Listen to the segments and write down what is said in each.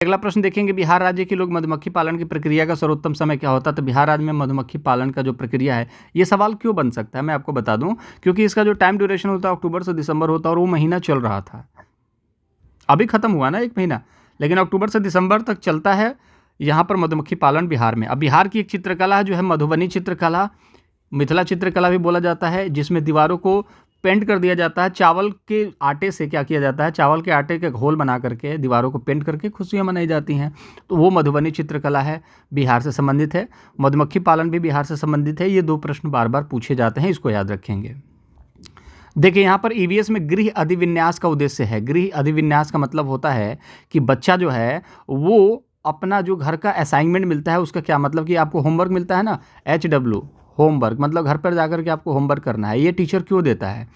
अगला प्रश्न देखेंगे, बिहार राज्य के लोग मधुमक्खी पालन की प्रक्रिया का सर्वोत्तम समय क्या होता है? तो बिहार राज्य में मधुमक्खी पालन का जो प्रक्रिया है, ये सवाल क्यों बन सकता है मैं आपको बता दूं, क्योंकि इसका जो टाइम ड्यूरेशन होता है अक्टूबर से दिसंबर होता है और वो महीना चल रहा था, अभी खत्म हुआ ना एक महीना, लेकिन अक्टूबर से दिसंबर तक चलता है यहाँ पर मधुमक्खी पालन बिहार में। अब बिहार की एक चित्रकला है जो है मधुबनी चित्रकला, मिथिला चित्रकला भी बोला जाता है, जिसमें दीवारों को पेंट कर दिया जाता है। चावल के आटे से क्या किया जाता है, चावल के आटे के घोल बना करके दीवारों को पेंट करके खुशियाँ मनाई जाती हैं। तो वो मधुबनी चित्रकला है, बिहार से संबंधित है। मधुमक्खी पालन भी बिहार से संबंधित है। ये दो प्रश्न बार बार पूछे जाते हैं, इसको याद रखेंगे। देखिए यहाँ पर ईवीएस में गृह अधिविन्यास का उद्देश्य है। गृह अधिविन्यास का मतलब होता है कि बच्चा जो है वो अपना जो घर का असाइनमेंट मिलता है, उसका क्या मतलब कि आपको होमवर्क मिलता है ना, HW होमवर्क, मतलब घर पर जाकर के आपको होमवर्क करना है। ये टीचर क्यों देता है?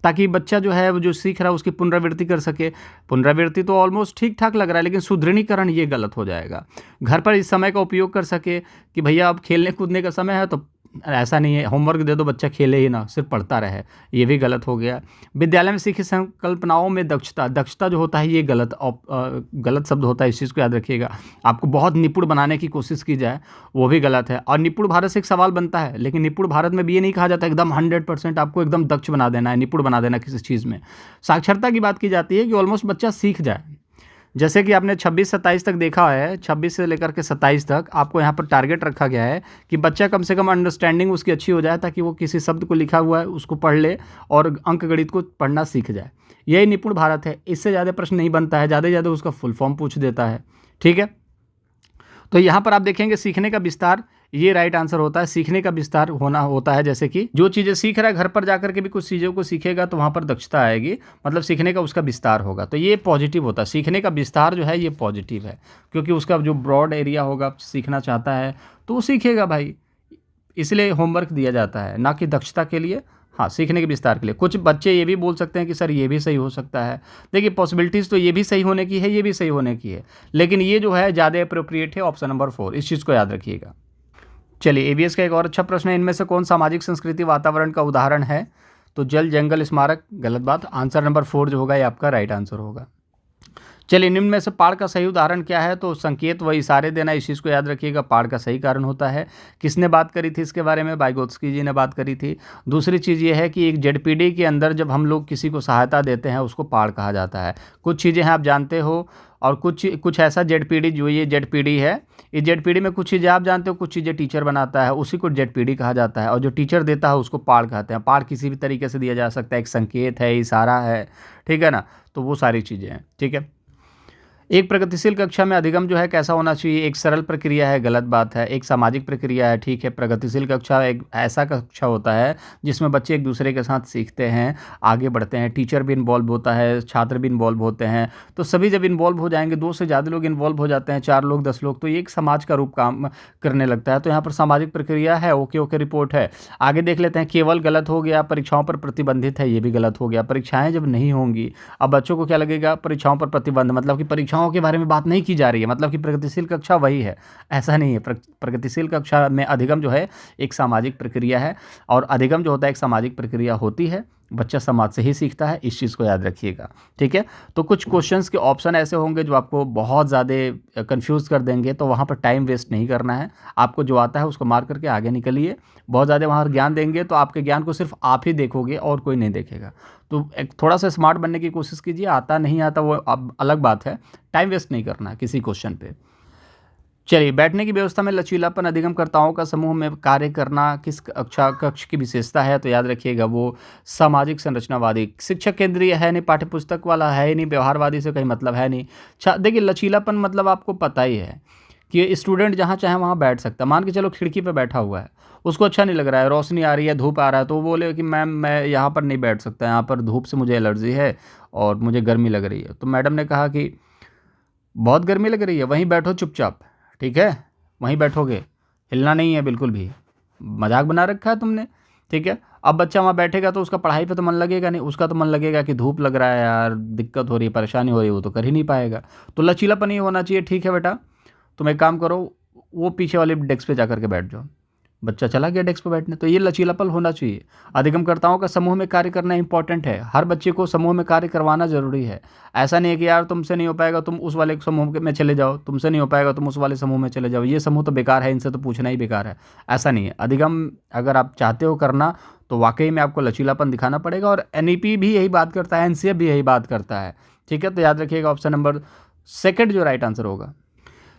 ताकि बच्चा जो है वो जो सीख रहा है उसकी पुनरावृत्ति कर सके। पुनरावृत्ति तो ऑलमोस्ट ठीक ठाक लग रहा है, लेकिन सुदृढ़ीकरण ये गलत हो जाएगा। घर पर इस समय का उपयोग कर सके कि भैया अब खेलने कूदने का समय है, तो ऐसा नहीं है होमवर्क दे दो बच्चा खेले ही ना, सिर्फ पढ़ता रहे, ये भी गलत हो गया। विद्यालय में सीखी संकल्पनाओं में दक्षता, दक्षता जो होता है ये गलत शब्द होता है, इस चीज़ को याद रखिएगा। आपको बहुत निपुण बनाने की कोशिश की जाए वो भी गलत है। और निपुण भारत से एक सवाल बनता है, लेकिन निपुण भारत में भी ये नहीं कहा जाता एकदम 100% आपको एकदम दक्ष बना देना है, निपुण बना देना किसी चीज़ में। साक्षरता की बात की जाती है कि ऑलमोस्ट बच्चा सीख जाए। जैसे कि आपने 26-27 तक देखा है, 26 से लेकर के 27 तक आपको यहाँ पर टारगेट रखा गया है कि बच्चा कम से कम अंडरस्टैंडिंग उसकी अच्छी हो जाए, ताकि वो किसी शब्द को लिखा हुआ है उसको पढ़ ले और अंक गणित को पढ़ना सीख जाए। यही निपुण भारत है। इससे ज़्यादा प्रश्न नहीं बनता है, ज़्यादा से ज़्यादा उसका फुल फॉर्म पूछ देता है। ठीक है, तो यहाँ पर आप देखेंगे सीखने का विस्तार, ये राइट आंसर होता है। सीखने का विस्तार होना होता है, जैसे कि जो चीज़ें सीख रहा है घर पर जाकर के भी कुछ चीज़ों को सीखेगा तो वहाँ पर दक्षता आएगी, मतलब सीखने का उसका विस्तार होगा, तो ये पॉजिटिव होता है। सीखने का विस्तार जो है ये पॉजिटिव है, क्योंकि उसका जो ब्रॉड एरिया होगा, सीखना चाहता है तो वो सीखेगा भाई, इसलिए होमवर्क दिया जाता है, ना कि दक्षता के लिए, हाँ सीखने के विस्तार के लिए। कुछ बच्चे ये भी बोल सकते हैं कि सर ये भी सही हो सकता है। देखिए पॉसिबिलिटीज़ तो ये भी सही होने की है, ये भी सही होने की है, लेकिन ये जो है ज़्यादा अप्रोप्रिएट है, ऑप्शन नंबर 4, इस चीज़ को याद रखिएगा। चलिए एबीएस का एक और अच्छा प्रश्न है, इनमें से कौन सामाजिक संस्कृति वातावरण का उदाहरण है? तो जल जंगल स्मारक, गलत बात। आंसर नंबर 4 जो होगा ये आपका राइट आंसर होगा। चलिए निम्न में से पाड़ का सही उदाहरण क्या है? तो संकेत व इशारे देना, इस चीज़ को याद रखिएगा, पाड़ का सही कारण होता है। किसने बात करी थी इसके बारे में? वाइगोत्स्की जी ने बात करी थी। दूसरी चीज़ ये है कि एक जेडपीडी के अंदर जब हम लोग किसी को सहायता देते हैं उसको पाड़ कहा जाता है। कुछ चीज़ें हैं आप जानते हो, और कुछ ऐसा जेडपीडी, जो ये जेडपीडी है, इस जेडपीडी में कुछ चीज़ें आप जानते हो, कुछ चीज़ें टीचर बनाता है, उसी को जेडपीडी कहा जाता है, और जो टीचर देता है उसको पाड़ कहते हैं। पाड़ किसी भी तरीके से दिया जा सकता है, एक संकेत है, इशारा है, ठीक है ना, तो वो सारी चीज़ें हैं। ठीक है, एक प्रगतिशील कक्षा में अधिगम जो है कैसा होना चाहिए? एक सरल प्रक्रिया है, गलत बात है। एक सामाजिक प्रक्रिया है, ठीक है। प्रगतिशील कक्षा एक ऐसा कक्षा होता है जिसमें बच्चे एक दूसरे के साथ सीखते हैं, आगे बढ़ते हैं, टीचर भी इन्वॉल्व होता है, छात्र भी इन्वॉल्व होते हैं। तो सभी जब इन्वॉल्व हो जाएंगे, 2 से ज़्यादा लोग इन्वॉल्व हो जाते हैं, 4 लोग 10 लोग, तो ये एक समाज का रूप काम करने लगता है। तो यहाँ पर सामाजिक प्रक्रिया है, ओके ओके रिपोर्ट है। आगे देख लेते हैं, केवल गलत हो गया, परीक्षाओं पर प्रतिबंधित है, ये भी गलत हो गया। परीक्षाएं जब नहीं होंगी, अब बच्चों को क्या लगेगा? परीक्षाओं पर प्रतिबंध, मतलब कि परीक्षाओं के बारे में बात नहीं की जा रही है, मतलब कि प्रगतिशील कक्षा वही है, ऐसा नहीं है। प्रगतिशील कक्षा में अधिगम जो है एक सामाजिक प्रक्रिया है, और अधिगम जो होता है एक सामाजिक प्रक्रिया होती है। बच्चा समाज से ही सीखता है, इस चीज़ को याद रखिएगा। ठीक है, तो कुछ क्वेश्चंस के ऑप्शन ऐसे होंगे जो आपको बहुत ज़्यादा कंफ्यूज कर देंगे, तो वहाँ पर टाइम वेस्ट नहीं करना है। आपको जो आता है उसको मार करके आगे निकलिए। बहुत ज़्यादा वहाँ ज्ञान देंगे तो आपके ज्ञान को सिर्फ आप ही देखोगे और कोई नहीं देखेगा। तो एक थोड़ा सा स्मार्ट बनने की कोशिश कीजिए। आता नहीं आता वो अब अलग बात है, टाइम वेस्ट नहीं करना है किसी क्वेश्चन पे। चलिए, बैठने की व्यवस्था में लचीलापन, अधिगमकर्ताओं का समूह में कार्य करना किस कक्ष की विशेषता है? तो याद रखिएगा वो सामाजिक संरचनावादी। शिक्षक केंद्रीय है नहीं, पाठ्यपुस्तक वाला है ही नहीं, व्यवहारवादी से कहीं मतलब है नहीं। देखिए लचीलापन मतलब आपको पता ही है कि स्टूडेंट जहाँ चाहे वहाँ बैठ सकता है। मान के चलो खिड़की पे बैठा हुआ है, उसको अच्छा नहीं लग रहा है, रोशनी आ रही है, धूप आ रहा है, तो वो बोले कि मैम मैं यहाँ पर नहीं बैठ सकता, यहाँ पर धूप से मुझे एलर्जी है और मुझे गर्मी लग रही है। तो मैडम ने कहा कि बहुत गर्मी लग रही है, वहीं बैठो चुपचाप, ठीक है, वहीं बैठोगे, हिलना नहीं है बिल्कुल भी। मजाक बना रखा है तुमने, ठीक है। अब बच्चा वहाँ बैठेगा तो उसका पढ़ाई पे तो मन लगेगा नहीं, उसका तो मन लगेगा कि धूप लग रहा है यार, दिक्कत हो रही है, परेशानी हो रही है, वो तो कर ही नहीं पाएगा। तो लचीलापन ही होना चाहिए। ठीक है बेटा, तुम एक काम करो, वो पीछे वाले डेस्क पे जा करके बैठ जाओ, बच्चा चला गया डेस्क पर बैठने। तो ये लचीलापन होना चाहिए। अधिगमकर्ताओं का समूह में कार्य करना इंपॉर्टेंट है। हर बच्चे को समूह में कार्य करवाना ज़रूरी है। ऐसा नहीं है कि यार तुमसे नहीं हो पाएगा तुम उस वाले समूह में चले जाओ, तुमसे नहीं हो पाएगा तुम उस वाले समूह में चले जाओ, ये समूह तो बेकार है, इनसे तो पूछना ही बेकार है। ऐसा नहीं है। अधिगम अगर आप चाहते हो करना तो वाकई में आपको लचीलापन दिखाना पड़ेगा, और एनईपी भी यही बात करता है, एनसीएफ भी यही बात करता है। ठीक है, तो याद रखिएगा ऑप्शन नंबर सेकंड जो राइट आंसर होगा।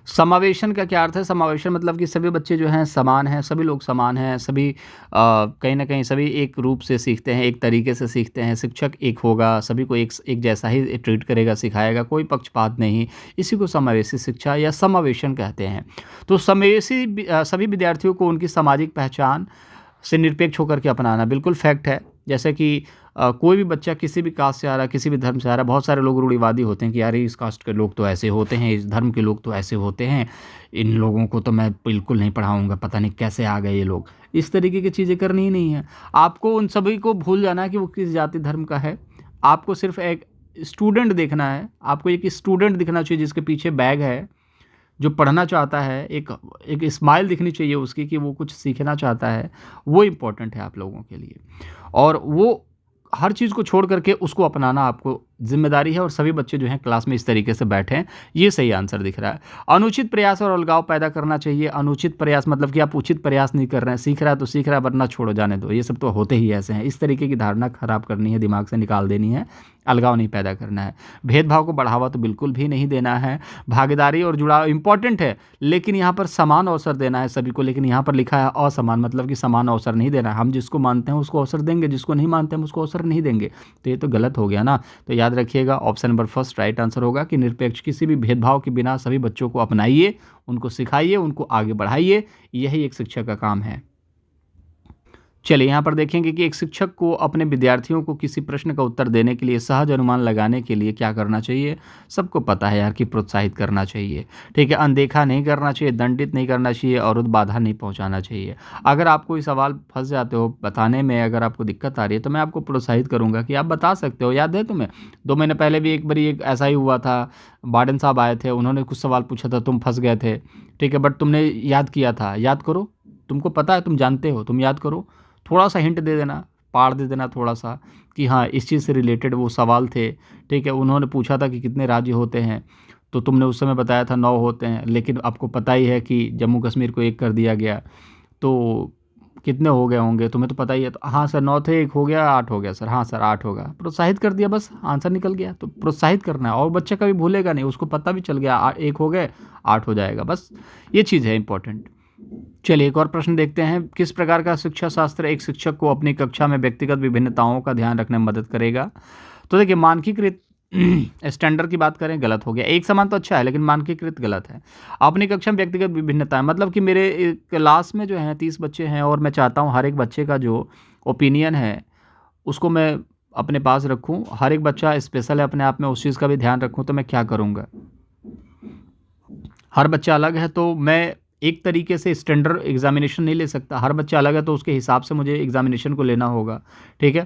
समावेशन का क्या अर्थ है? समावेशन मतलब कि सभी बच्चे जो हैं समान हैं, सभी लोग समान हैं, सभी कहीं न कहीं सभी एक रूप से सीखते हैं, एक तरीके से सीखते हैं। शिक्षक एक होगा, सभी को एक जैसा ही ट्रीट करेगा, सिखाएगा, कोई पक्षपात नहीं। इसी को समावेशी शिक्षा या समावेशन कहते हैं। तो सभी विद्यार्थियों को उनकी सामाजिक पहचान से निरपेक्ष होकर के अपनाना बिल्कुल फैक्ट है। जैसे कि कोई भी बच्चा किसी भी कास्ट से आ रहा है, किसी भी धर्म से आ रहा है, बहुत सारे लोग रूढ़िवादी होते हैं कि यार इस कास्ट के लोग तो ऐसे होते हैं, इस धर्म के लोग तो ऐसे होते हैं, इन लोगों को तो मैं बिल्कुल नहीं पढ़ाऊँगा, पता नहीं कैसे आ गए ये लोग। इस तरीके की चीज़ें करनी ही नहीं है। आपको उन सभी को भूल जाना है कि वो किस जाति धर्म का है। आपको सिर्फ़ एक स्टूडेंट देखना है, आपको एक स्टूडेंट दिखना चाहिए जिसके पीछे बैग है, जो पढ़ना चाहता है, एक एक स्माइल दिखनी चाहिए उसकी कि वो कुछ सीखना चाहता है। वो इम्पोर्टेंट है आप लोगों के लिए, और वो हर चीज़ को छोड़ करके उसको अपनाना आपको ज़िम्मेदारी है। और सभी बच्चे जो हैं क्लास में इस तरीके से बैठें, ये सही आंसर दिख रहा है। अनुचित प्रयास और अलगाव पैदा करना चाहिए। अनुचित प्रयास मतलब कि आप उचित प्रयास नहीं कर रहे हैं, सीख रहा है तो सीख रहा है, वरना छोड़ो जाने दो, ये सब तो होते ही ऐसे हैं। इस तरीके की धारणा खराब करनी है, दिमाग से निकाल देनी है, अलगाव नहीं पैदा करना है। भेदभाव को बढ़ावा तो बिल्कुल भी नहीं देना है। भागीदारी और जुड़ाव इंपॉर्टेंट है, लेकिन यहाँ पर समान अवसर देना है सभी को। लेकिन यहाँ पर लिखा है असमान, मतलब कि समान अवसर नहीं देना है। हम जिसको मानते हैं उसको अवसर देंगे, जिसको नहीं मानते हम उसको अवसर नहीं देंगे। तो ये तो गलत हो गया ना। तो याद रखिएगा option number first right answer होगा कि निरपेक्ष, किसी भी भेदभाव के बिना सभी बच्चों को अपनाइए, उनको सिखाइए, उनको आगे बढ़ाइए। यही एक शिक्षक का काम है। चलिए यहाँ पर देखेंगे कि एक शिक्षक को अपने विद्यार्थियों को किसी प्रश्न का उत्तर देने के लिए, सहज अनुमान लगाने के लिए क्या करना चाहिए? सबको पता है यार कि प्रोत्साहित करना चाहिए। ठीक है, अनदेखा नहीं करना चाहिए, दंडित नहीं करना चाहिए, और बाधा नहीं पहुँचाना चाहिए। अगर आप कोई सवाल फंस जाते हो बताने में, अगर आपको दिक्कत आ रही है, तो मैं आपको प्रोत्साहित करूँगा कि आप बता सकते हो। याद है तुम्हें 2 महीने पहले भी एक बारी एक ऐसा ही हुआ था। वार्डन साहब आए थे, उन्होंने कुछ सवाल पूछा था, तुम फंस गए थे। ठीक है, बट तुमने याद किया था। याद करो, तुमको पता है, तुम जानते हो, तुम याद करो। थोड़ा सा हिंट दे देना, पार दे देना थोड़ा सा कि हाँ इस चीज़ से रिलेटेड वो सवाल थे। ठीक है, उन्होंने पूछा था कि कितने राज्य होते हैं, तो तुमने उस समय बताया था 9 होते हैं, लेकिन आपको पता ही है कि जम्मू कश्मीर को 1 कर दिया गया, तो कितने हो गए होंगे तुम्हें तो पता ही है। तो हाँ सर 9 थे, 1 हो गया, 8 हो गया सर। हाँ सर 8 होगा। प्रोत्साहित कर दिया, बस आंसर निकल गया। तो प्रोत्साहित करना है, और बच्चा कभी भूलेगा नहीं, उसको पता भी चल गया 1 हो गए, 8 हो जाएगा। बस ये चीज़ है इंपॉर्टेंट। चलिए एक और प्रश्न देखते हैं। किस प्रकार का शिक्षा शास्त्र एक शिक्षक को अपनी कक्षा में व्यक्तिगत विभिन्नताओं का ध्यान रखने में मदद करेगा? तो देखिए मानकीकृत स्टैंडर्ड की बात करें, गलत हो गया। एक समान तो अच्छा है, लेकिन मानकीकृत गलत है। अपनी कक्षा में व्यक्तिगत विभिन्नताएं मतलब कि मेरे क्लास में जो हैं 30 बच्चे हैं, और मैं चाहता हूँ हर एक बच्चे का जो ओपिनियन है उसको मैं अपने पास रखूँ। हर एक बच्चा स्पेशल है अपने आप में, उस चीज़ का भी ध्यान रखूँ। तो मैं क्या करूँगा, हर बच्चा अलग है, तो मैं एक तरीके से स्टैंडर्ड एग्जामिनेशन नहीं ले सकता। हर बच्चा अलग है, तो उसके हिसाब से मुझे एग्जामिनेशन को लेना होगा। ठीक है,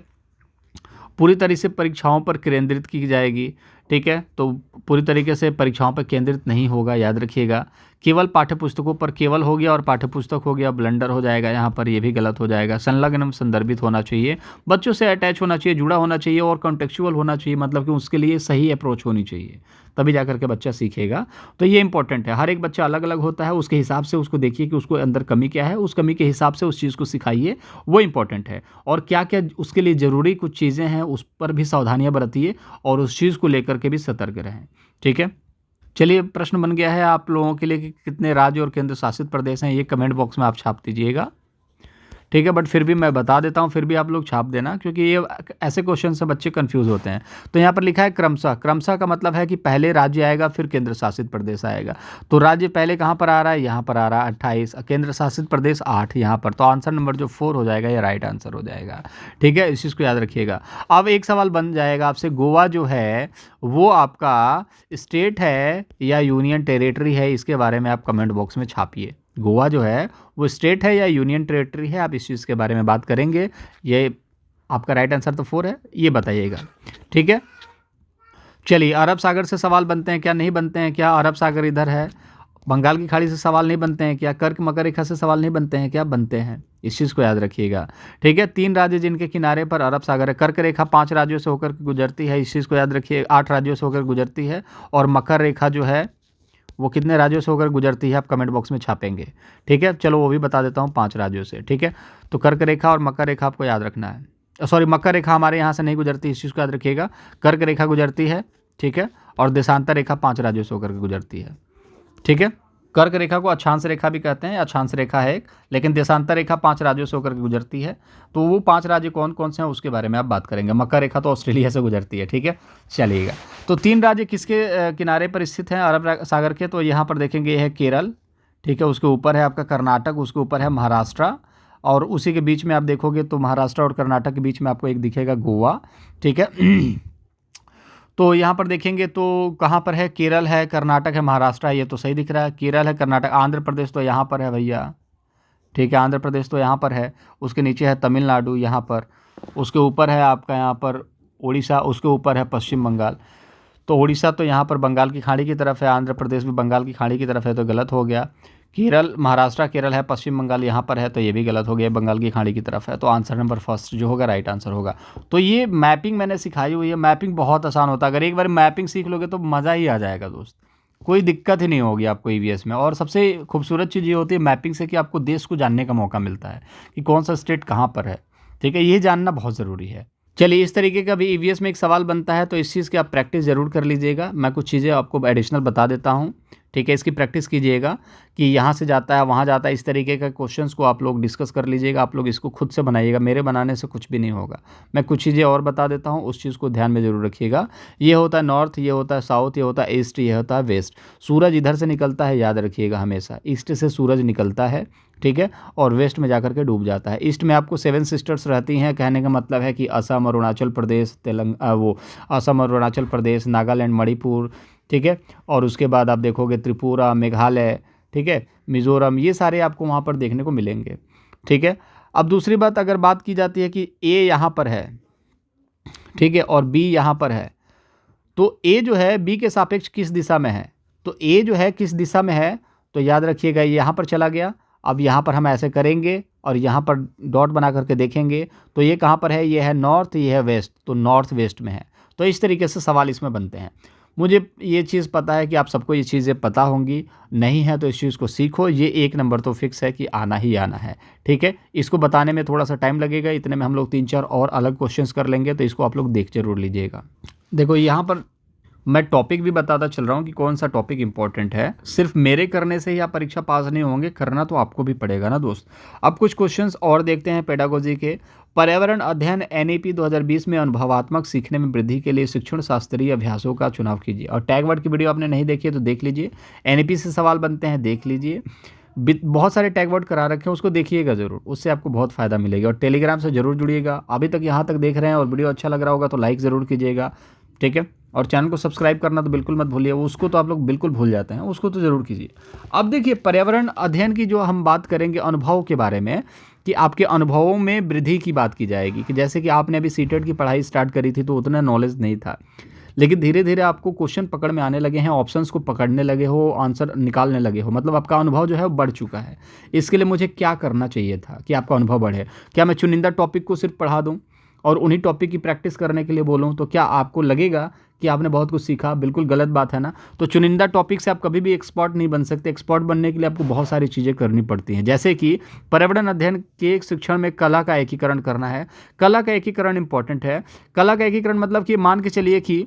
पूरी तरह से परीक्षाओं पर केंद्रित की जाएगी। ठीक है, तो पूरी तरीके से परीक्षाओं पर केंद्रित नहीं होगा, याद रखिएगा। केवल पाठ्यपुस्तकों पर केवल हो गया और पाठ्यपुस्तक हो गया, ब्लंडर हो जाएगा यहाँ पर, ये भी गलत हो जाएगा। संलग्न संदर्भित होना चाहिए, बच्चों से अटैच होना चाहिए, जुड़ा होना चाहिए, और कॉन्टेक्चुअल होना चाहिए, मतलब कि उसके लिए सही अप्रोच होनी चाहिए, तभी जा करके बच्चा सीखेगा। तो ये इंपॉर्टेंट है। हर एक बच्चा अलग अलग होता है, उसके हिसाब से उसको देखिए कि उसको अंदर कमी क्या है, उस कमी के हिसाब से उस चीज़ को सिखाइए, वो इंपॉर्टेंट है। और क्या क्या उसके लिए ज़रूरी कुछ चीज़ें हैं, उस पर भी सावधानियाँ बरतिए, और उस चीज़ को लेकर के भी सतर्क रहें। ठीक है, चलिए प्रश्न बन गया है आप लोगों के लिए कि कितने राज्य और केंद्र शासित प्रदेश हैं। ये कमेंट बॉक्स में आप छाप दीजिएगा। ठीक है, बट फिर भी मैं बता देता हूँ, फिर भी आप लोग छाप देना, क्योंकि ये ऐसे क्वेश्चन से बच्चे कंफ्यूज होते हैं। तो यहाँ पर लिखा है क्रमशः। क्रमशः का मतलब है कि पहले राज्य आएगा, फिर केंद्र शासित प्रदेश आएगा। तो राज्य पहले कहाँ पर आ रहा है? यहाँ पर आ रहा है 28, केंद्र शासित प्रदेश 8 यहाँ पर। तो आंसर नंबर जो 4 हो जाएगा, ये राइट आंसर हो जाएगा। ठीक है, इस चीज़ को याद रखिएगा। अब एक सवाल बन जाएगा आपसे, गोवा जो है वो आपका स्टेट है या यूनियन टेरेटरी है? इसके बारे में आप कमेंट बॉक्स में छापिए। गोवा जो है वो स्टेट है या यूनियन टेरेटरी है? आप इस चीज़ के बारे में बात करेंगे। ये आपका राइट आंसर तो 4 है, ये बताइएगा। ठीक है, चलिए अरब सागर से सवाल बनते हैं क्या, नहीं बनते हैं क्या? अरब सागर इधर है, बंगाल की खाड़ी से सवाल नहीं बनते हैं क्या? कर्क मकर रेखा से सवाल नहीं बनते हैं क्या? बनते हैं, इस चीज़ को याद रखिएगा। ठीक है, 3 राज्य जिनके किनारे पर अरब सागर है। कर्क रेखा 5 राज्यों से होकर के गुजरती है, इस चीज़ को याद रखिए। 8 राज्यों से होकर गुजरती है। और मकर रेखा जो है वो कितने राज्यों से होकर गुजरती है, आप कमेंट बॉक्स में छापेंगे। ठीक है, चलो वो भी बता देता हूँ, 5 राज्यों से। ठीक है, तो कर्क रेखा और मकर रेखा आपको याद रखना है। सॉरी, मकर रेखा हमारे यहाँ से नहीं गुजरती, इस चीज़ को याद रखिएगा। कर्क रेखा गुजरती है, ठीक है, और देशांतर रेखा 5 राज्यों से होकर के गुजरती है। ठीक है, कर्क रेखा को अक्षांश रेखा भी कहते हैं, अक्षांश रेखा है एक, लेकिन देशांतर रेखा 5 राज्यों से होकर के गुजरती है। तो वो 5 राज्य कौन कौन से हैं उसके बारे में आप बात करेंगे। मकर रेखा तो ऑस्ट्रेलिया से गुजरती है। ठीक है, चलिएगा। तो 3 राज्य किसके किनारे पर स्थित हैं अरब सागर के? तो यहाँ पर देखेंगे, ये है केरल, ठीक है, उसके ऊपर है आपका कर्नाटक, उसके ऊपर है महाराष्ट्र, और उसी के बीच में आप देखोगे तो महाराष्ट्र और कर्नाटक के बीच में आपको एक दिखेगा गोवा। ठीक है, तो यहाँ पर देखेंगे तो कहाँ पर है? केरल है, कर्नाटक है, महाराष्ट्र है, ये तो सही दिख रहा है। केरल है, कर्नाटक, आंध्र प्रदेश तो यहाँ पर है भैया। ठीक है, आंध्र प्रदेश तो यहाँ पर है। उसके नीचे है तमिलनाडु यहाँ पर, उसके ऊपर है आपका यहाँ पर उड़ीसा, उसके ऊपर है पश्चिम बंगाल। तो उड़ीसा तो यहाँ पर बंगाल की खाड़ी की तरफ है, आंध्र प्रदेश भी बंगाल की खाड़ी की तरफ है, तो गलत हो गया। केरल, महाराष्ट्र केरल है, पश्चिम बंगाल यहाँ पर है, तो ये भी गलत हो गया, बंगाल की खाड़ी की तरफ है। तो आंसर नंबर फर्स्ट जो होगा राइट आंसर होगा। तो ये मैपिंग मैंने सिखाई हुई है, मैपिंग बहुत आसान होता है। अगर एक बार मैपिंग सीख लोगे तो मज़ा ही आ जाएगा दोस्त, कोई दिक्कत ही नहीं होगी आपको ईवीएस में। और सबसे खूबसूरत चीज़ ये होती है मैपिंग से कि आपको देश को जानने का मौका मिलता है कि कौन सा स्टेट कहाँ पर है। ठीक है, ये जानना बहुत ज़रूरी है। चलिए, इस तरीके का भी ईवीएस में एक सवाल बनता है, तो इस चीज़ की आप प्रैक्टिस ज़रूर कर लीजिएगा। मैं कुछ चीज़ें आपको एडिशनल बता देता हूँ। ठीक है, इसकी प्रैक्टिस कीजिएगा कि यहाँ से जाता है, वहाँ जाता है, इस तरीके का क्वेश्चंस को आप लोग डिस्कस कर लीजिएगा। आप लोग इसको खुद से बनाइएगा, मेरे बनाने से कुछ भी नहीं होगा। मैं कुछ चीज़ें और बता देता हूँ, उस चीज़ को ध्यान में ज़रूर रखिएगा। ये होता है नॉर्थ, ये होता है साउथ, ये होता है ईस्ट, ये होता है वेस्ट। सूरज इधर से निकलता है, याद रखिएगा हमेशा, ईस्ट से सूरज निकलता है। ठीक है, और वेस्ट में जाकर के डूब जाता है। ईस्ट में आपको 7 सिस्टर्स रहती हैं, कहने का मतलब है कि असम, अरुणाचल प्रदेश, असम, अरुणाचल प्रदेश, नागालैंड, मणिपुर। ठीक है, और उसके बाद आप देखोगे त्रिपुरा, मेघालय, ठीक है, मिज़ोरम, ये सारे आपको वहाँ पर देखने को मिलेंगे। ठीक है, अब दूसरी बात अगर बात की जाती है कि ए यहाँ पर है, ठीक है, और बी यहाँ पर है, तो ए जो है बी के सापेक्ष किस दिशा में है? तो ए जो है किस दिशा में है, तो याद रखिएगा ये यहाँ पर चला गया। अब यहाँ पर हम ऐसे करेंगे और यहाँ पर डॉट बना करके देखेंगे, तो ये कहाँ पर है? ये है नॉर्थ, ये है वेस्ट, तो नॉर्थ वेस्ट में है। तो इस तरीके से सवाल इसमें बनते हैं। मुझे ये चीज़ पता है कि आप सबको ये चीज़ें पता होंगी, नहीं है तो इस चीज़ को सीखो। ये 1 नंबर तो फिक्स है कि आना ही आना है। ठीक है, इसको बताने में थोड़ा सा टाइम लगेगा, इतने में हम लोग 3-4 और अलग क्वेश्चंस कर लेंगे, तो इसको आप लोग देख जरूर लीजिएगा। देखो, यहाँ पर मैं टॉपिक भी बताता चल रहा हूँ कि कौन सा टॉपिक इंपॉर्टेंट है। सिर्फ मेरे करने से ही आप परीक्षा पास नहीं होंगे, करना तो आपको भी पड़ेगा ना दोस्त। अब कुछ क्वेश्चंस और देखते हैं पेडागोजी के। पर्यावरण अध्ययन एनईपी 2020 में अनुभवात्मक सीखने में वृद्धि के लिए शिक्षण शास्त्रीय अभ्यासों का चुनाव कीजिए। और टैग वर्ड की वीडियो आपने नहीं देखी है तो देख लीजिए, एनईपी से सवाल बनते हैं, देख लीजिए। बहुत सारे टैग वर्ड करा रखे हैं, उसको देखिएगा ज़रूर, उससे आपको बहुत फ़ायदा मिलेगा। और टेलीग्राम से ज़रूर जुड़िएगा। अभी तक यहाँ तक देख रहे हैं और वीडियो अच्छा लग रहा होगा तो लाइक ज़रूर कीजिएगा। ठीक है, और चैनल को सब्सक्राइब करना तो बिल्कुल मत भूलिए, उसको तो आप लोग बिल्कुल भूल जाते हैं, उसको तो ज़रूर कीजिए। अब देखिए, पर्यावरण अध्ययन की जो हम बात करेंगे अनुभव के बारे में, कि आपके अनुभवों में वृद्धि की बात की जाएगी। कि जैसे कि आपने अभी सीटेट की पढ़ाई स्टार्ट करी थी तो उतना नॉलेज नहीं था, लेकिन धीरे धीरे आपको क्वेश्चन पकड़ में आने लगे हैं, ऑप्शंस को पकड़ने लगे हो, आंसर निकालने लगे हो, मतलब आपका अनुभव जो है वो बढ़ चुका है। इसके लिए मुझे क्या करना चाहिए था कि आपका अनुभव बढ़े? क्या मैं चुनिंदा टॉपिक को सिर्फ पढ़ा दूँ और उन्हीं टॉपिक की प्रैक्टिस करने के लिए बोलूँ, तो क्या आपको लगेगा कि आपने बहुत कुछ सीखा? बिल्कुल गलत बात है ना। तो चुनिंदा टॉपिक से आप कभी भी एक्सपर्ट नहीं बन सकते। एक्सपर्ट बनने के लिए आपको बहुत सारी चीज़ें करनी पड़ती हैं, जैसे कि पर्यावरण अध्ययन के शिक्षण में कला का एकीकरण करना है। कला का एकीकरण इंपॉर्टेंट है। कला का एकीकरण मतलब कि मान के चलिए कि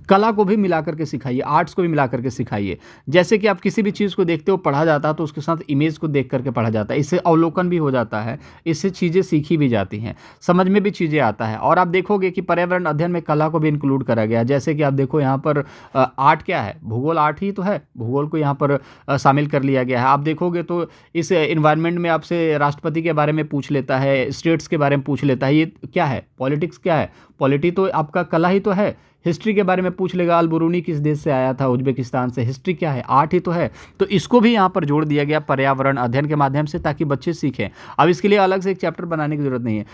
कला को भी मिला करके सिखाइए, आर्ट्स को भी मिला करके सिखाइए। जैसे कि आप किसी भी चीज़ को देखते हो, पढ़ा जाता है तो उसके साथ इमेज को देख करके पढ़ा जाता है, इससे अवलोकन भी हो जाता है, इससे चीज़ें सीखी भी जाती हैं, समझ में भी चीज़ें आता है। और आप देखोगे कि पर्यावरण अध्ययन में कला को भी इंक्लूड करा गया है। जैसे कि आप देखो यहाँ पर आर्ट क्या है, भूगोल आर्ट ही तो है, भूगोल को यहाँ पर शामिल कर लिया गया है। आप देखोगे तो इस इन्वायरमेंट में आपसे राष्ट्रपति के बारे में पूछ लेता है, स्टेट्स के बारे में पूछ लेता है, ये क्या है, पॉलिटिक्स क्या है, पॉलिटी तो आपका कला ही तो है। हिस्ट्री के बारे में पूछ लेगा, अलबरूनी किस देश से आया था, उज्बेकिस्तान से, हिस्ट्री क्या है, आर्ट ही तो है। तो इसको भी यहाँ पर जोड़ दिया गया पर्यावरण अध्ययन के माध्यम से, ताकि बच्चे सीखें। अब इसके लिए अलग से एक चैप्टर बनाने की जरूरत नहीं है।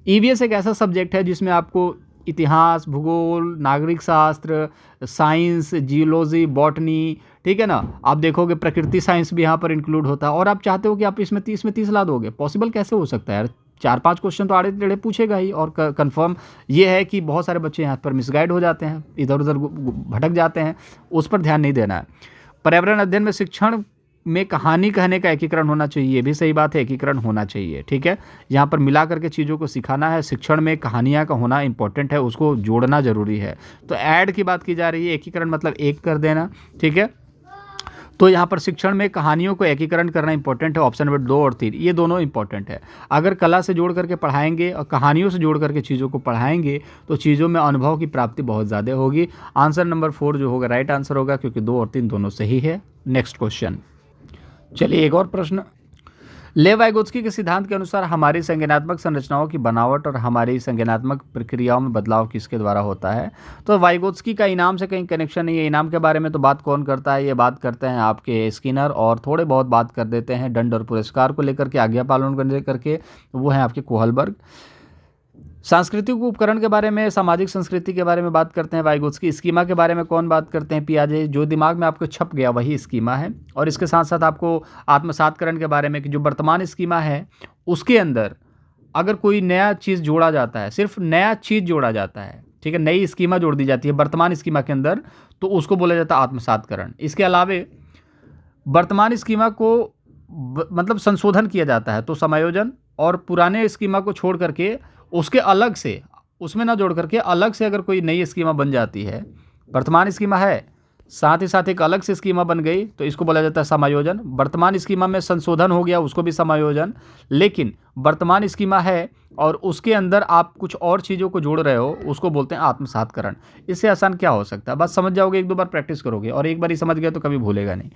ईवीएस एक ऐसा सब्जेक्ट है जिसमें आपको इतिहास, भूगोल, नागरिक शास्त्र, साइंस, जियोलॉजी, बॉटनी, ठीक है ना। आप देखोगे प्रकृति साइंस भी यहाँ पर इंक्लूड होता है और आप चाहते हो कि आप इसमें 30 ला दोगे, पॉसिबल कैसे हो सकता है यार। 4-5 क्वेश्चन तो आड़े टेढ़े पूछेगा ही। और कंफर्म ये है कि बहुत सारे बच्चे यहाँ पर मिसगाइड हो जाते हैं, इधर उधर भटक जाते हैं, उस पर ध्यान नहीं देना है। पर्यावरण अध्ययन में शिक्षण में कहानी कहने का एकीकरण होना चाहिए, ये भी सही बात है, एकीकरण होना चाहिए, ठीक है। यहाँ पर मिला करके चीज़ों को सिखाना है। शिक्षण में कहानियाँ का होना इंपॉर्टेंट है, उसको जोड़ना जरूरी है। तो ऐड की बात की जा रही है, एकीकरण मतलब एक कर देना, ठीक है। तो यहाँ पर शिक्षण में कहानियों को एकीकरण करना इंपॉर्टेंट है। ऑप्शन नंबर 2 और 3 ये दोनों इंपॉर्टेंट है। अगर कला से जोड़ करके पढ़ाएंगे और कहानियों से जोड़ करके चीज़ों को पढ़ाएंगे तो चीज़ों में अनुभव की प्राप्ति बहुत ज़्यादा होगी। आंसर नंबर 4 जो होगा राइट आंसर होगा, क्योंकि 2 और 3 दोनों सही है। नेक्स्ट क्वेश्चन, चलिए एक और प्रश्न। लेव वाइगोत्स्की के सिद्धांत के अनुसार हमारी संज्ञानात्मक संरचनाओं की बनावट और हमारी संज्ञानात्मक प्रक्रियाओं में बदलाव किसके द्वारा होता है। तो वाइगोत्स्की का इनाम से कहीं कनेक्शन नहीं है। इनाम के बारे में तो बात कौन करता है, ये बात करते हैं आपके स्किनर, और थोड़े बहुत बात कर देते हैं दंड और पुरस्कार को लेकर के, आज्ञा पालन को लेकर के, वो है आपके कोहलबर्ग। सांस्कृतिक उपकरण के बारे में, सामाजिक संस्कृति के बारे में बात करते हैं वाइगोत्स्की। स्कीमा के बारे में कौन बात करते हैं, पियाजे। जो दिमाग में आपको छप गया वही स्कीमा है। और इसके साथ साथ आपको आत्मसातकरण के बारे में कि जो वर्तमान स्कीमा है उसके अंदर अगर कोई नया चीज़ जोड़ा जाता है, सिर्फ नया चीज़ जोड़ा जाता है, ठीक है, नई स्कीमा जोड़ दी जाती है वर्तमान स्कीमा के अंदर, तो उसको बोला जाता है आत्मसातकरण। इसके अलावे वर्तमान स्कीमा को मतलब संशोधन किया जाता है तो समायोजन, और पुराने स्कीमा को छोड़ करके उसके अलग से, उसमें ना जोड़ करके अलग से अगर कोई नई स्कीमा बन जाती है, वर्तमान स्कीमा है साथ ही साथ एक अलग से स्कीमा बन गई, तो इसको बोला जाता है समायोजन। वर्तमान स्कीमा में संशोधन हो गया, उसको भी समायोजन। लेकिन वर्तमान स्कीमा है और उसके अंदर आप कुछ और चीज़ों को जोड़ रहे हो, उसको बोलते हैं आत्मसातकरण। इससे आसान क्या हो सकता है, बस समझ जाओगे, 1-2 बार प्रैक्टिस करोगे और एक बार ही समझ गए तो कभी भूलेगा नहीं,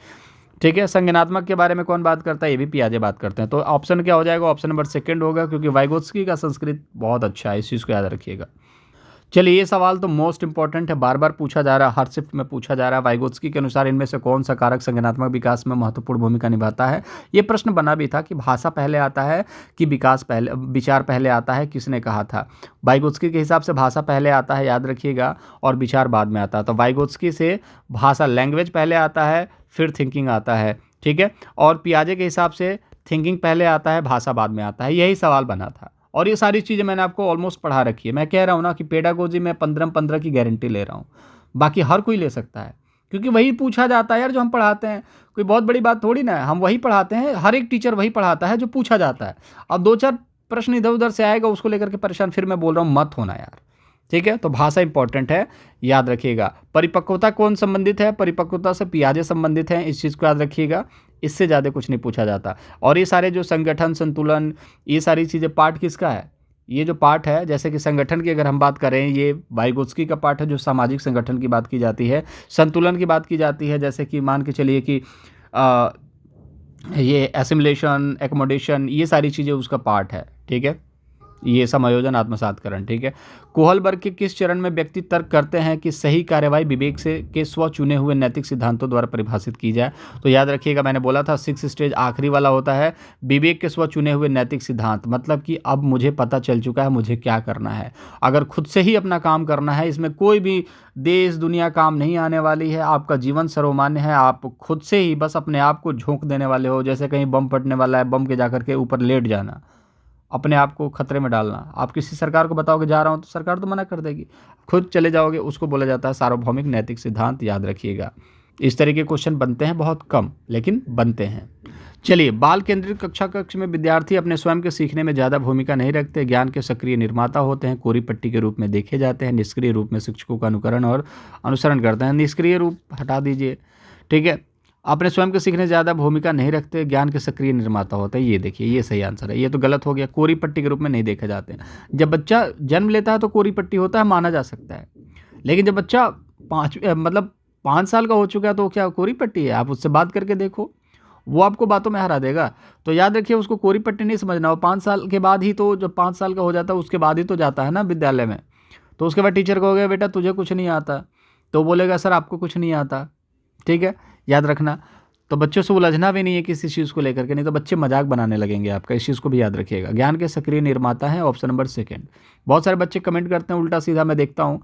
ठीक है। संज्ञानात्मक के बारे में कौन बात करता है, ये भी पियाजे बात करते हैं। तो ऑप्शन क्या हो जाएगा, ऑप्शन नंबर 2 होगा, क्योंकि वाइगोत्स्की का संस्कृत बहुत अच्छा है, इस चीज़ को याद रखिएगा। चलिए ये सवाल तो मोस्ट इंपॉर्टेंट है, बार बार पूछा जा रहा है, हर शिफ्ट में पूछा जा रहा है। वाइगोत्स्की के अनुसार इनमें से कौन सा कारक संज्ञानात्मक विकास में महत्वपूर्ण भूमिका निभाता है। ये प्रश्न बना भी था कि भाषा पहले आता है कि विकास पहले, विचार पहले आता है, किसने कहा था। वाइगोत्स्की के हिसाब से भाषा पहले आता है, याद रखिएगा, और विचार बाद में आता है। तो वाइगोत्स्की से भाषा, लैंग्वेज पहले आता है, फिर थिंकिंग आता है, ठीक है। और पियाजे के हिसाब से थिंकिंग पहले आता है, भाषा बाद में आता है। यही सवाल बना था और ये सारी चीज़ें मैंने आपको ऑलमोस्ट पढ़ा रखी है। मैं कह रहा हूँ ना कि पेडागोजी में 15 की गारंटी ले रहा हूँ, बाकी हर कोई ले सकता है, क्योंकि वही पूछा जाता है यार जो हम पढ़ाते हैं। कोई बहुत बड़ी बात थोड़ी ना है, हम वही पढ़ाते हैं, हर एक टीचर वही पढ़ाता है जो पूछा जाता है। अब 2-4 प्रश्न इधर उधर से आएगा, उसको लेकर के परेशान फिर मैं बोल रहा हूँ मत होना यार, ठीक है। तो भाषा इंपॉर्टेंट है, याद रखिएगा। परिपक्वता कौन संबंधित है, परिपक्वता से पियाजे संबंधित हैं, इस चीज़ को याद रखिएगा। इससे ज़्यादा कुछ नहीं पूछा जाता। और ये सारे जो संगठन, संतुलन, ये सारी चीज़ें पार्ट किसका है, ये जो पार्ट है, जैसे कि संगठन की अगर हम बात करें, ये वाइगोत्स्की का पार्ट है, जो सामाजिक संगठन की बात की जाती है। संतुलन की बात की जाती है, जैसे कि मान के चलिए कि ये एसिमिलेशन, एकोमोडेशन, ये सारी चीज़ें उसका पार्ट है, ठीक है। ये समायोजन, आत्मसातकरण, ठीक है। कोहलबर्ग के किस चरण में व्यक्ति तर्क करते हैं कि सही कार्यवाही विवेक से के स्व चुने हुए नैतिक सिद्धांतों द्वारा परिभाषित की जाए। तो याद रखिएगा, मैंने बोला था 6 स्टेज आखिरी वाला होता है, विवेक के स्व चुने हुए नैतिक सिद्धांत। मतलब कि अब मुझे पता चल चुका है मुझे क्या करना है, अगर खुद से ही अपना काम करना है, इसमें कोई भी देश दुनिया काम नहीं आने वाली है, आपका जीवन सर्वमान्य है, आप खुद से ही बस अपने आप को झोंक देने वाले हो। जैसे कहीं बम फटने वाला है, बम के जाकर के ऊपर लेट जाना, अपने आप को खतरे में डालना। आप किसी सरकार को बताओगे जा रहा हूँ, तो सरकार तो मना कर देगी, खुद चले जाओगे, उसको बोला जाता है सार्वभौमिक नैतिक सिद्धांत, याद रखिएगा। इस तरह के क्वेश्चन बनते हैं, बहुत कम लेकिन बनते हैं। चलिए, बाल केंद्रित कक्ष में विद्यार्थी अपने स्वयं के सीखने में ज़्यादा भूमिका नहीं रखते, ज्ञान के सक्रिय निर्माता होते हैं, कोरी पट्टी के रूप में देखे जाते हैं, निष्क्रिय रूप में शिक्षकों का अनुकरण और अनुसरण करते हैं। निष्क्रिय रूप हटा दीजिए, ठीक है। अपने स्वयं के सीखने ज़्यादा भूमिका नहीं रखते, ज्ञान के सक्रिय निर्माता होते हैं। ये देखिए, ये सही आंसर है, ये तो गलत हो गया। कोरी पट्टी के रूप में नहीं देखे जाते हैं। जब बच्चा जन्म लेता है तो कोरी पट्टी होता है, माना जा सकता है, लेकिन जब बच्चा 5 साल का हो चुका है तो क्या कोरी पट्टी है? आप उससे बात करके देखो, वो आपको बातों में हरा देगा। तो याद रखिए, उसको कोरी पट्टी नहीं समझना, वो 5 साल के बाद ही, तो जब 5 साल का हो जाता है उसके बाद ही तो जाता है ना विद्यालय में। तो उसके बाद टीचर कहोगे बेटा तुझे कुछ नहीं आता, तो बोलेगा सर आपको कुछ नहीं आता, ठीक है, याद रखना। तो बच्चों से उलझना भी नहीं है किसी चीज़ को लेकर के, नहीं तो बच्चे मजाक बनाने लगेंगे आपका, इस चीज़ को भी याद रखिएगा। ज्ञान के सक्रिय निर्माता है, ऑप्शन नंबर 2। बहुत सारे बच्चे कमेंट करते हैं उल्टा सीधा, मैं देखता हूँ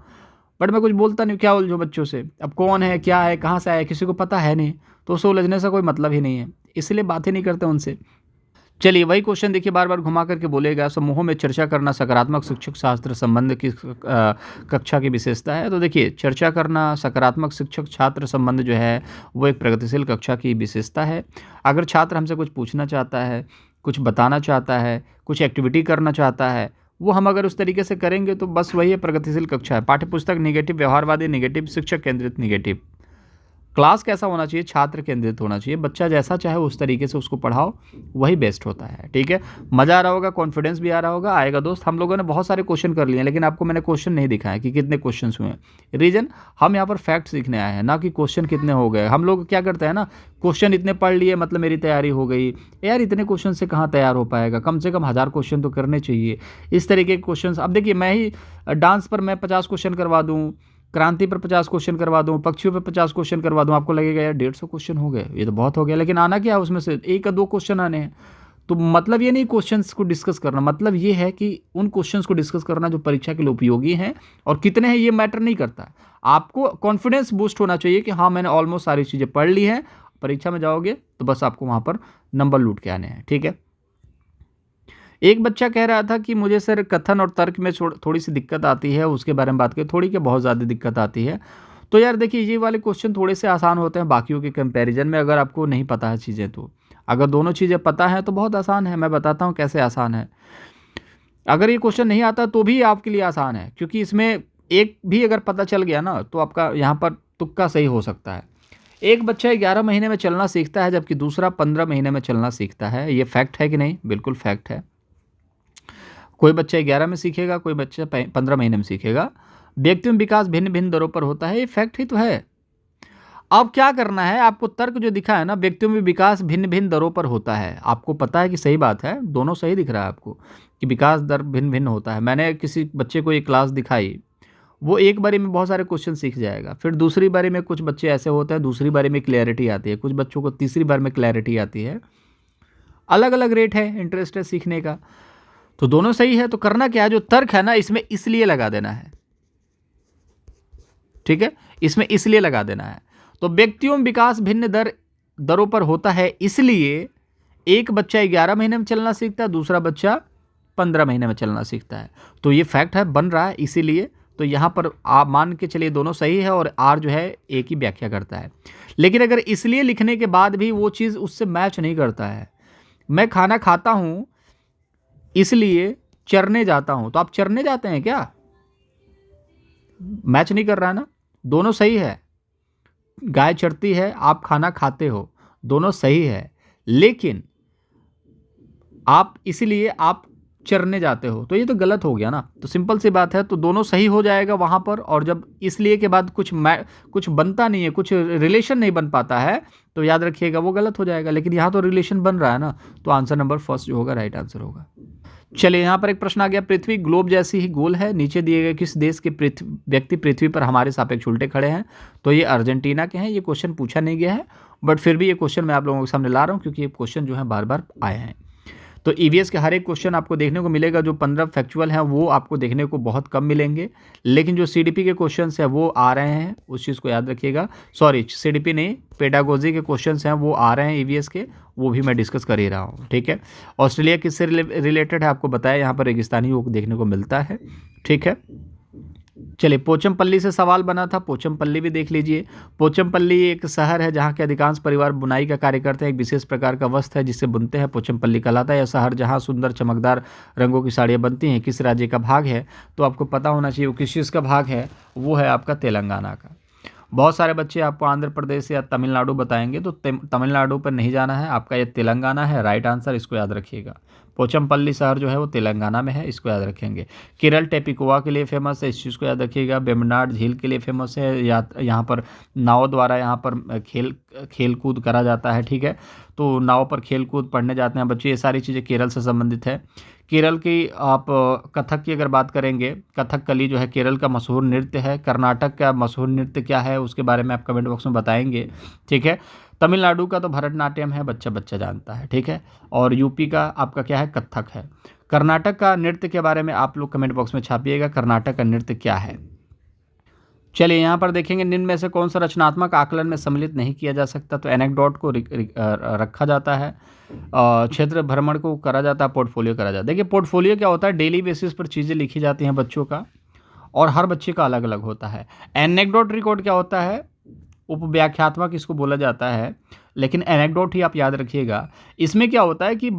बट मैं कुछ बोलता नहीं, क्या उलझो बच्चों से, अब कौन है, क्या है, कहाँ से आया, किसी को पता है नहीं, तो उससे उलझने से कोई मतलब ही नहीं है, इसलिए बात ही नहीं करते उनसे। चलिए वही क्वेश्चन देखिए, बार बार घुमा करके बोलेगा, समूहों में चर्चा करना सकारात्मक शिक्षक छात्र संबंध की कक्षा की विशेषता है। तो देखिए, चर्चा करना, सकारात्मक शिक्षक छात्र संबंध जो है वो एक प्रगतिशील कक्षा की विशेषता है। अगर छात्र हमसे कुछ पूछना चाहता है, कुछ बताना चाहता है, कुछ एक्टिविटी करना चाहता है, वो हम अगर उस तरीके से करेंगे तो बस वही है प्रगतिशील कक्षा है। पाठ्यपुस्तक निगेटिव, व्यवहारवादी निगेटिव, शिक्षक केंद्रित निगेटिव। क्लास कैसा होना चाहिए, छात्र केंद्रित होना चाहिए, बच्चा जैसा चाहे उस तरीके से उसको पढ़ाओ, वही बेस्ट होता है। ठीक है, मज़ा आ रहा होगा, कॉन्फिडेंस भी आ रहा होगा, आएगा दोस्त। हम लोगों ने बहुत सारे क्वेश्चन कर लिए हैं, लेकिन आपको मैंने क्वेश्चन नहीं दिखाया कि कितने क्वेश्चन हुए हैं। रीज़न, हम यहाँ पर फैक्ट सीखने आए हैं, ना कि क्वेश्चन कितने हो गए। हम लोग क्या करते हैं ना, क्वेश्चन इतने पढ़ लिए मतलब मेरी तैयारी हो गई। यार इतने क्वेश्चन से कहाँ तैयार हो पाएगा, कम से कम 1000 क्वेश्चन तो करने चाहिए। इस तरीके के क्वेश्चन, अब देखिए मैं ही डांस पर मैं 50 क्वेश्चन करवा दूँ, क्रांति पर 50 क्वेश्चन करवा दूँ, पक्षियों पर 50 क्वेश्चन करवा दूँ, आपको लगेगा यार 150 क्वेश्चन हो गए, ये तो बहुत हो गया। लेकिन आना क्या है उसमें से, 1 या 2 क्वेश्चन आने हैं। तो मतलब ये नहीं क्वेश्चंस को डिस्कस करना, मतलब ये है कि उन क्वेश्चंस को डिस्कस करना जो परीक्षा के लिए उपयोगी हैं, और कितने हैं ये मैटर नहीं करता है। आपको कॉन्फिडेंस बूस्ट होना चाहिए कि हाँ मैंने ऑलमोस्ट सारी चीज़ें पढ़ ली हैं। परीक्षा में जाओगे तो बस आपको वहाँ पर नंबर लूट के आने हैं। ठीक है, एक बच्चा कह रहा था कि मुझे सर कथन और तर्क में थोड़ी सी दिक्कत आती है, उसके बारे में बात करें। थोड़ी क्या, बहुत ज़्यादा दिक्कत आती है। तो यार देखिए, ये वाले क्वेश्चन थोड़े से आसान होते हैं बाकियों के कंपैरिजन में, अगर आपको नहीं पता है चीज़ें तो। अगर दोनों चीज़ें पता है तो बहुत आसान है, मैं बताता हूँ कैसे आसान है। अगर ये क्वेश्चन नहीं आता तो भी आपके लिए आसान है, क्योंकि इसमें एक भी अगर पता चल गया ना तो आपका यहाँ पर तुक्का सही हो सकता है। एक बच्चा 11 महीने में चलना सीखता है, जबकि दूसरा 15 महीने में चलना सीखता है। ये फैक्ट है कि नहीं? बिल्कुल फैक्ट है। कोई बच्चा 11 में सीखेगा, कोई बच्चा 15 महीने में सीखेगा। व्यक्ति में विकास भिन्न भिन्न दरों पर होता है, ये फैक्ट ही तो है। अब क्या करना है आपको, तर्क जो दिखा है ना, व्यक्तियों में विकास भिन्न भिन्न दरों पर होता है, आपको पता है कि सही बात है, दोनों सही दिख रहा है आपको कि विकास दर भिन्न भिन्न होता है। मैंने किसी बच्चे को ये क्लास दिखाई, वो एक बारी में बहुत सारे क्वेश्चन सीख जाएगा। फिर दूसरी बारी में कुछ बच्चे ऐसे होते हैं, दूसरी बारी में क्लैरिटी आती है, कुछ बच्चों को तीसरी बार में क्लैरिटी आती है। अलग अलग रेट है, इंटरेस्ट है सीखने का, तो दोनों सही है। तो करना क्या है, जो तर्क है ना इसमें इसलिए लगा देना है। ठीक है, इसमें इसलिए लगा देना है। तो व्यक्तियों में विकास भिन्न दरों पर होता है, इसलिए एक बच्चा 11 महीने में चलना सीखता है, दूसरा बच्चा 15 महीने में चलना सीखता है। तो ये फैक्ट है, बन रहा है इसीलिए। तो यहाँ पर आप मान के चलिए दोनों सही है, और आर जो है एक ही व्याख्या करता है। लेकिन अगर इसलिए लिखने के बाद भी वो चीज़ उससे मैच नहीं करता है, मैं खाना खाता हूँ इसलिए चरने जाता हूँ, तो आप चरने जाते हैं क्या? मैच नहीं कर रहा है ना। दोनों सही है, गाय चरती है, आप खाना खाते हो, दोनों सही है। लेकिन आप इसलिए आप चरने जाते हो, तो ये तो गलत हो गया ना। तो सिंपल सी बात है, तो दोनों सही हो जाएगा वहाँ पर। और जब इसलिए के बाद कुछ बनता नहीं है, कुछ रिलेशन नहीं बन पाता है, तो याद रखिएगा वो गलत हो जाएगा। लेकिन यहाँ तो रिलेशन बन रहा है ना, तो आंसर नंबर फर्स्ट जो होगा राइट आंसर होगा। चलिए यहाँ पर एक प्रश्न आ गया, पृथ्वी ग्लोब जैसी ही गोल है, नीचे दिए गए किस देश के व्यक्ति पृथ्वी पर हमारे सापेक्ष उल्टे खड़े हैं? तो ये अर्जेंटीना के हैं। ये क्वेश्चन पूछा नहीं गया है, बट फिर भी ये क्वेश्चन मैं आप लोगों के सामने ला रहा हूँ, क्योंकि ये क्वेश्चन जो है बार बार आए हैं। तो ईवीएस के हर एक क्वेश्चन आपको देखने को मिलेगा, जो 15 फैक्चुअल हैं वो आपको देखने को बहुत कम मिलेंगे, लेकिन जो सीडीपी के क्वेश्चंस हैं वो आ रहे हैं, उस चीज़ को याद रखिएगा। सॉरी, सीडीपी नहीं, पेडागोजी के क्वेश्चंस हैं वो आ रहे हैं ईवीएस के, वो भी मैं डिस्कस कर ही रहा हूँ। ठीक है, ऑस्ट्रेलिया किससे रिलेटेड है आपको बताया, यहाँ पर रेगिस्तानी योग देखने को मिलता है। ठीक है, चलिए पोचमपल्ली से सवाल बना था, पोचमपल्ली भी देख लीजिए। पोचमपल्ली एक शहर है जहाँ के अधिकांश परिवार बुनाई का कार्य करते हैं। एक विशेष प्रकार का वस्त्र है जिससे बुनते हैं, पोचमपल्ली कहलाता है। यह शहर जहाँ सुंदर चमकदार रंगों की साड़ियाँ बनती हैं, किस राज्य का भाग है? तो आपको पता होना चाहिए वो किस चीज़ का भाग है, वो है आपका तेलंगाना का। बहुत सारे बच्चे आपको आंध्र प्रदेश या तमिलनाडु बताएंगे, तो तमिलनाडु पर नहीं जाना है, आपका ये तेलंगाना है राइट आंसर, इसको याद रखिएगा। पोचमपल्ली शहर जो है वो तेलंगाना में है, इसको याद रखेंगे। केरल टेपिकोआ के लिए फेमस है, इस चीज़ को याद रखिएगा। बेमनाड झील के लिए फेमस है, यहाँ पर नाव द्वारा यहाँ पर खेल कूद करा जाता है। ठीक है, तो नाव पर खेल कूद पढ़ने जाते हैं बच्चे, ये सारी चीज़ें केरल से संबंधित है। केरल की आप कथक की अगर बात करेंगे, कथकली जो है केरल का मशहूर नृत्य है। कर्नाटक का मशहूर नृत्य क्या है उसके बारे में आप कमेंट बॉक्स में बताएंगे। ठीक है, तमिलनाडु का तो भरतनाट्यम है, बच्चा बच्चा जानता है। ठीक है, और यूपी का आपका क्या है, कथक है। कर्नाटक का नृत्य के बारे में आप लोग कमेंट बॉक्स में छापिएगा, कर्नाटक का नृत्य क्या है। चलिए यहाँ पर देखेंगे निम्न में से कौन सा रचनात्मक आकलन में सम्मिलित नहीं किया जा सकता, तो एनेक्डोट को रखा जाता है, क्षेत्र भ्रमण को करा जाता है, पोर्टफोलियो करा जाता है। देखिए पोर्टफोलियो क्या होता है, डेली बेसिस पर चीज़ें लिखी जाती हैं बच्चों का, और हर बच्चे का अलग अलग होता है। एनेक्डोट रिकॉर्ड क्या होता है, उपव्याख्यात्मक इसको बोला जाता है, लेकिन एनेक्डोट ही आप याद रखिएगा। इसमें क्या होता है कि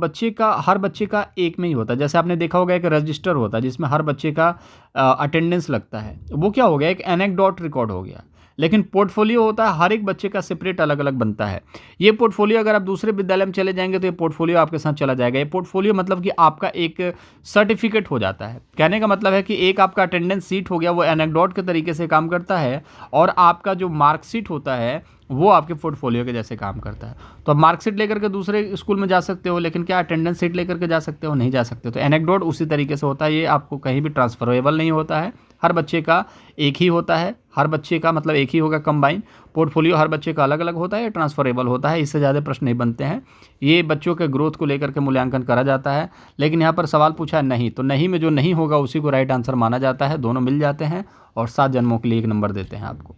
हर बच्चे का एक में ही होता है। जैसे आपने देखा होगा एक रजिस्टर होता है जिसमें हर बच्चे का अटेंडेंस लगता है, वो क्या हो गया, एक एनेक्डोट रिकॉर्ड हो गया। लेकिन पोर्टफोलियो होता है हर एक बच्चे का सेपरेट अलग अलग बनता है। ये पोर्टफोलियो अगर आप दूसरे विद्यालय में चले जाएंगे तो ये पोर्टफोलियो आपके साथ चला जाएगा। ये पोर्टफोलियो मतलब कि आपका एक सर्टिफिकेट हो जाता है। कहने का मतलब है कि एक आपका अटेंडेंस सीट हो गया, वो एनेक्डोट के तरीके से काम करता है, और आपका जो मार्कशीट होता है वो आपके पोर्टफोलियो के जैसे काम करता है। तो आप मार्कशीट लेकर के दूसरे स्कूल में जा सकते हो, लेकिन क्या अटेंडेंस सीट लेकर के जा सकते हो, नहीं जा सकते। तो एनेक्डोट उसी तरीके से होता है, ये आपको कहीं भी ट्रांसफरेबल नहीं होता है, हर बच्चे का एक ही होता है, हर बच्चे का मतलब एक ही होगा कंबाइन। पोर्टफोलियो हर बच्चे का अलग अलग होता है, ट्रांसफरेबल होता है, इससे ज़्यादा प्रश्न नहीं बनते हैं। ये बच्चों के ग्रोथ को लेकर के मूल्यांकन करा जाता है। लेकिन यहाँ पर सवाल पूछा है नहीं, तो नहीं में जो नहीं होगा उसी को राइट आंसर माना जाता है। दोनों मिल जाते हैं और 7 जन्मों के लिए 1 नंबर देते हैं आपको।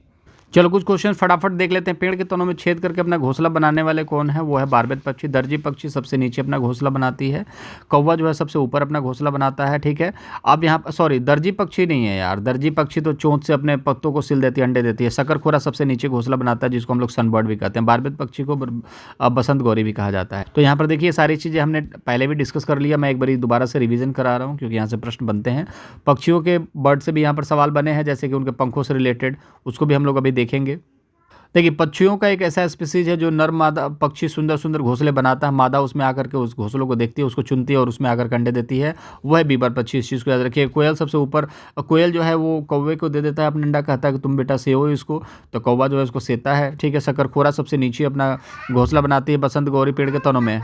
चलो कुछ क्वेश्चन फटाफट देख लेते हैं। पेड़ के तनों में छेद करके अपना घोंसला बनाने वाले कौन है, वो है बारबेत पक्षी। दर्जी पक्षी सबसे नीचे अपना घोंसला बनाती है। कौवा जो है सबसे ऊपर अपना घोंसला बनाता है, ठीक है। अब यहाँ पर सॉरी, दर्जी पक्षी नहीं है यार, दर्जी पक्षी तो चोंच से अपने पत्तों को सिल देती है, अंडे देती है। शकरखोरा सबसे नीचे घोंसला बनाता है, जिसको हम लोग सनबर्ड भी कहते हैं। बारबेत पक्षी को बसंत गौरी भी कहा जाता है। तो यहाँ पर देखिए सारी चीज़ें हमने पहले भी डिस्कस कर लिया, मैं एक बार दोबारा से रिविजन करा रहा हूँ क्योंकि यहाँ से प्रश्न बनते हैं। पक्षियों के बर्ड से भी यहाँ पर सवाल बने हैं, जैसे कि उनके पंखों से रिलेटेड, उसको भी हम लोग अभी देखेंगे। देखिए पक्षियों का एक ऐसा स्पीसीज है जो नर मादा पक्षी सुंदर सुंदर घोंसले बनाता है, मादा उसमें आकर के उस घोंसलों को देखती है, उसको चुनती है और उसमें आकर अंडे देती है, वो है बीबर पक्षी। इस चीज़ को याद रखिए। कोयल सबसे ऊपर, कोयल जो है वो कौवे को दे देता है अपना अंडा, कहता है कि तुम बेटा सेओ इसको, तो कौवा जो है उसको सेता है, ठीक है। शकरखोरा सबसे नीचे अपना घोंसला बनाती है, बसंत गौरी पेड़ के तनों में।